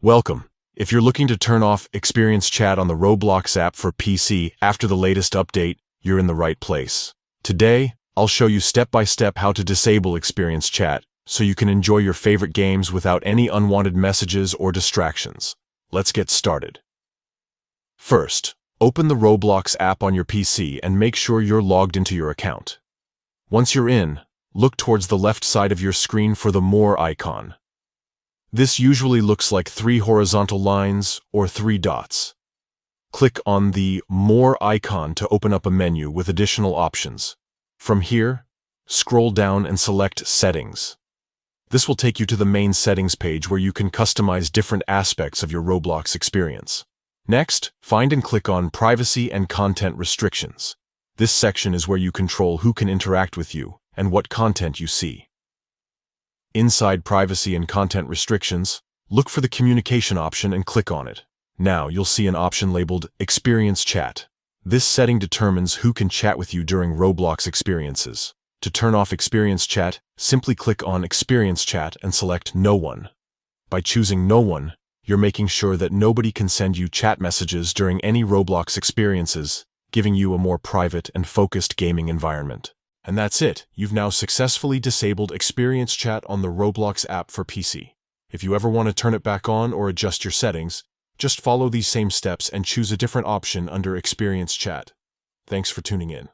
Welcome. If you're looking to turn off Experience Chat on the Roblox app for PC after the latest update, you're in the right place. Today, I'll show you step-by-step how to disable Experience Chat so you can enjoy your favorite games without any unwanted messages or distractions. Let's get started. First, open the Roblox app on your PC and make sure you're logged into your account. Once you're in, look towards the left side of your screen for the More icon. This usually looks like 3 horizontal lines or 3 dots. Click on the More icon to open up a menu with additional options. From here, scroll down and select Settings. This will take you to the main settings page where you can customize different aspects of your Roblox experience. Next, find and click on Privacy and Content Restrictions. This section is where you control who can interact with you and what content you see. Inside Privacy and Content Restrictions, look for the Communication option and click on it. Now you'll see an option labeled Experience Chat. This setting determines who can chat with you during Roblox experiences. To turn off Experience Chat, simply click on Experience Chat and select No One. By choosing No One, you're making sure that nobody can send you chat messages during any Roblox experiences, giving you a more private and focused gaming environment. And that's it. You've now successfully disabled Experience Chat on the Roblox app for PC. If you ever want to turn it back on or adjust your settings, just follow these same steps and choose a different option under Experience Chat. Thanks for tuning in.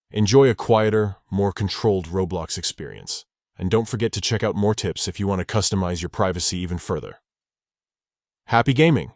Enjoy a quieter, more controlled Roblox experience. And don't forget to check out more tips if you want to customize your privacy even further. Happy gaming!